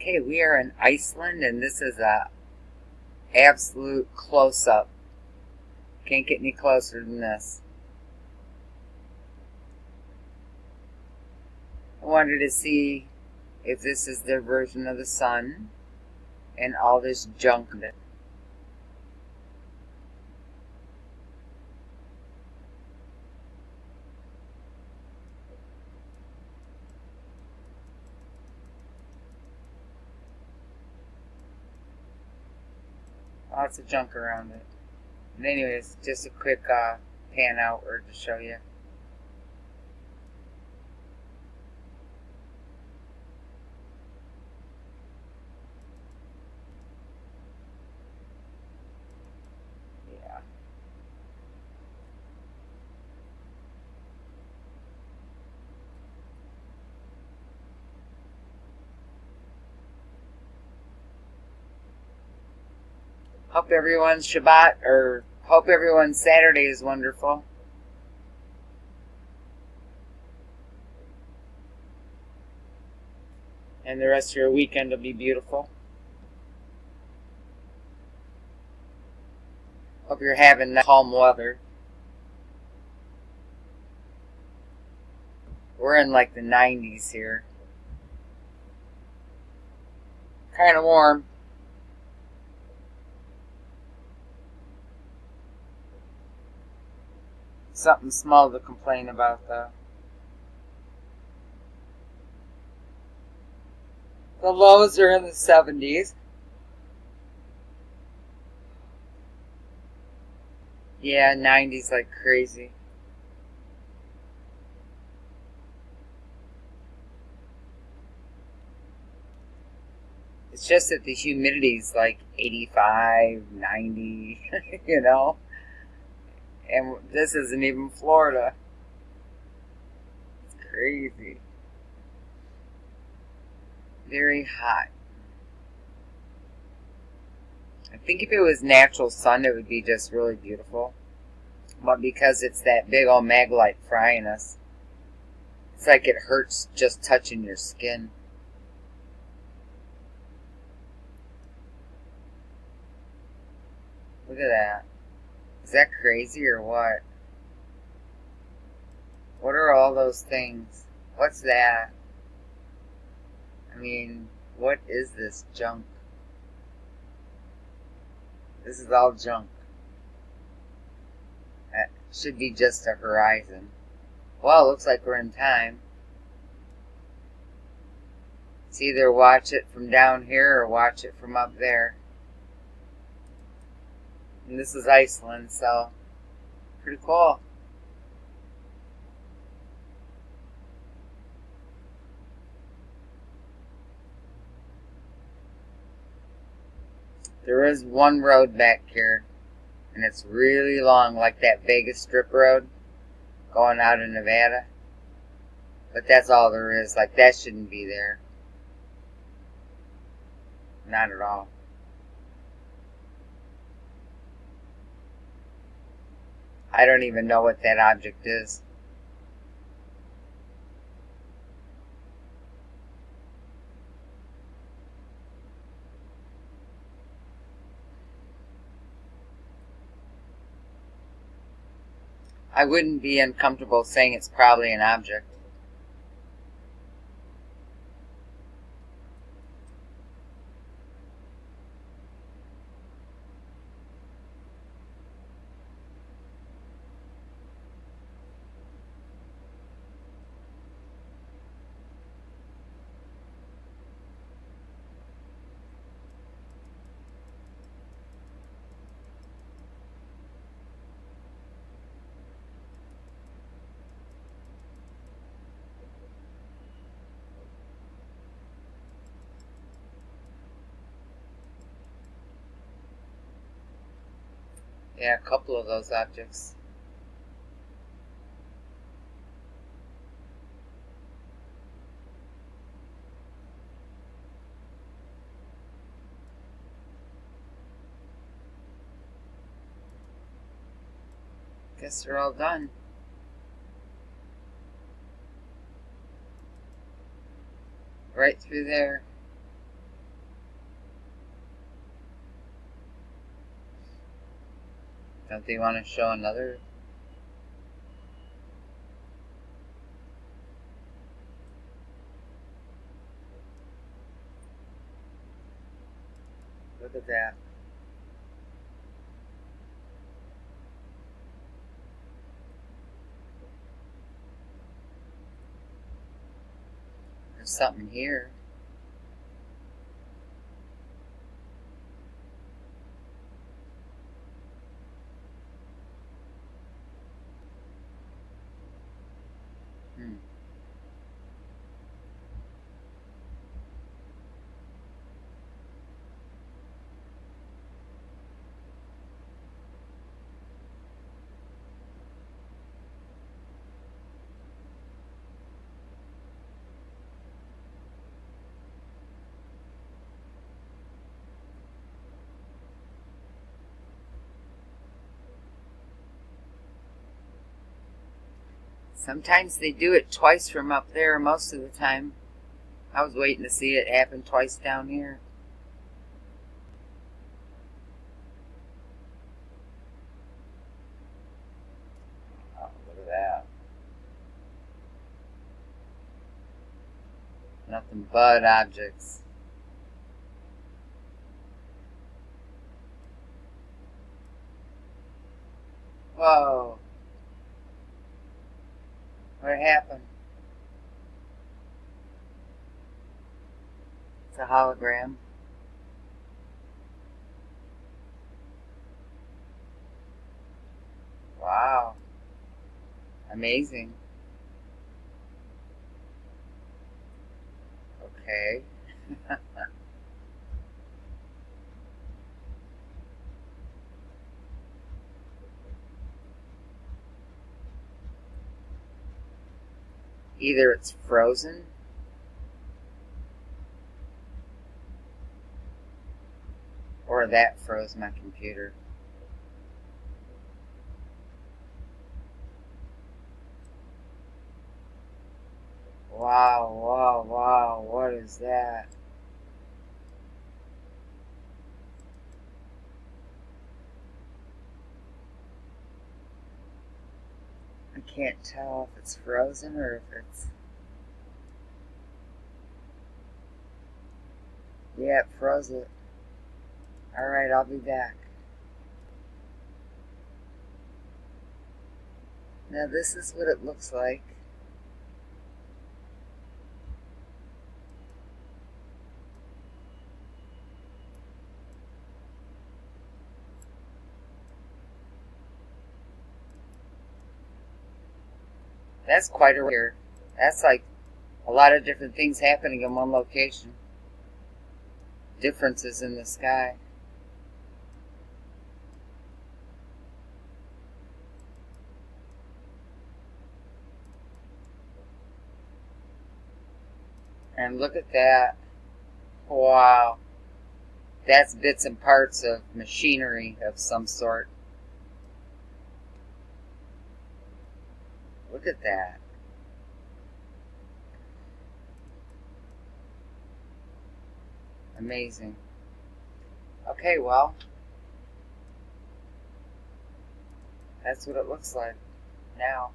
Okay, we are in Iceland, and this is a absolute close-up. Can't get any closer than this. I wanted to see if this is their version of the sun and all this junk. Lots of junk around it. And anyways, just a quick pan outward to show you. Yeah. Hope everyone's Shabbat, or hope everyone's Saturday is wonderful. And the rest of your weekend will be beautiful. Hope you're having that calm weather. We're in like the 90s here. Kind of warm. Something small to complain about, though. The lows are in the 70s. Yeah, 90s like crazy. It's just that the humidity's like 85, 90, you know? And this isn't even Florida. It's crazy. Very hot. I think if it was natural sun, it would be just really beautiful. But because it's that big old Maglite frying us, it's like it hurts just touching your skin. Look at that. Is that crazy or what? What are all those things? What's that? I mean, what is this junk? This is all junk. That should be just a horizon. Well, it looks like we're in time. It's either watch it from down here or watch it from up there. And this is Iceland, so pretty cool. There is one road back here, and it's really long, like that Vegas Strip road going out of Nevada. But that's all there is. Like, that shouldn't be there. Not at all. I don't even know what that object is. I wouldn't be uncomfortable saying it's probably an object. Yeah, a couple of those objects. Guess they're all done. Right through there. Don't they want to show another? Look at that. There's something here. Sometimes they do it twice from up there, most of the time. I was waiting to see it happen twice down here. Oh, look at that. Nothing but objects. Whoa. What happened? It's a hologram. Wow. Amazing. Okay. Either it's frozen or that froze my computer. Wow, wow, wow, what is that? I can't tell if it's frozen or if it's... Yeah, it froze it. Alright, I'll be back. Now this is what it looks like. That's quite a here. That's like a lot of different things happening in one location. Differences in the sky. And look at that. Wow. That's bits and parts of machinery of some sort. Look at that. Amazing. Okay, well, that's what it looks like now.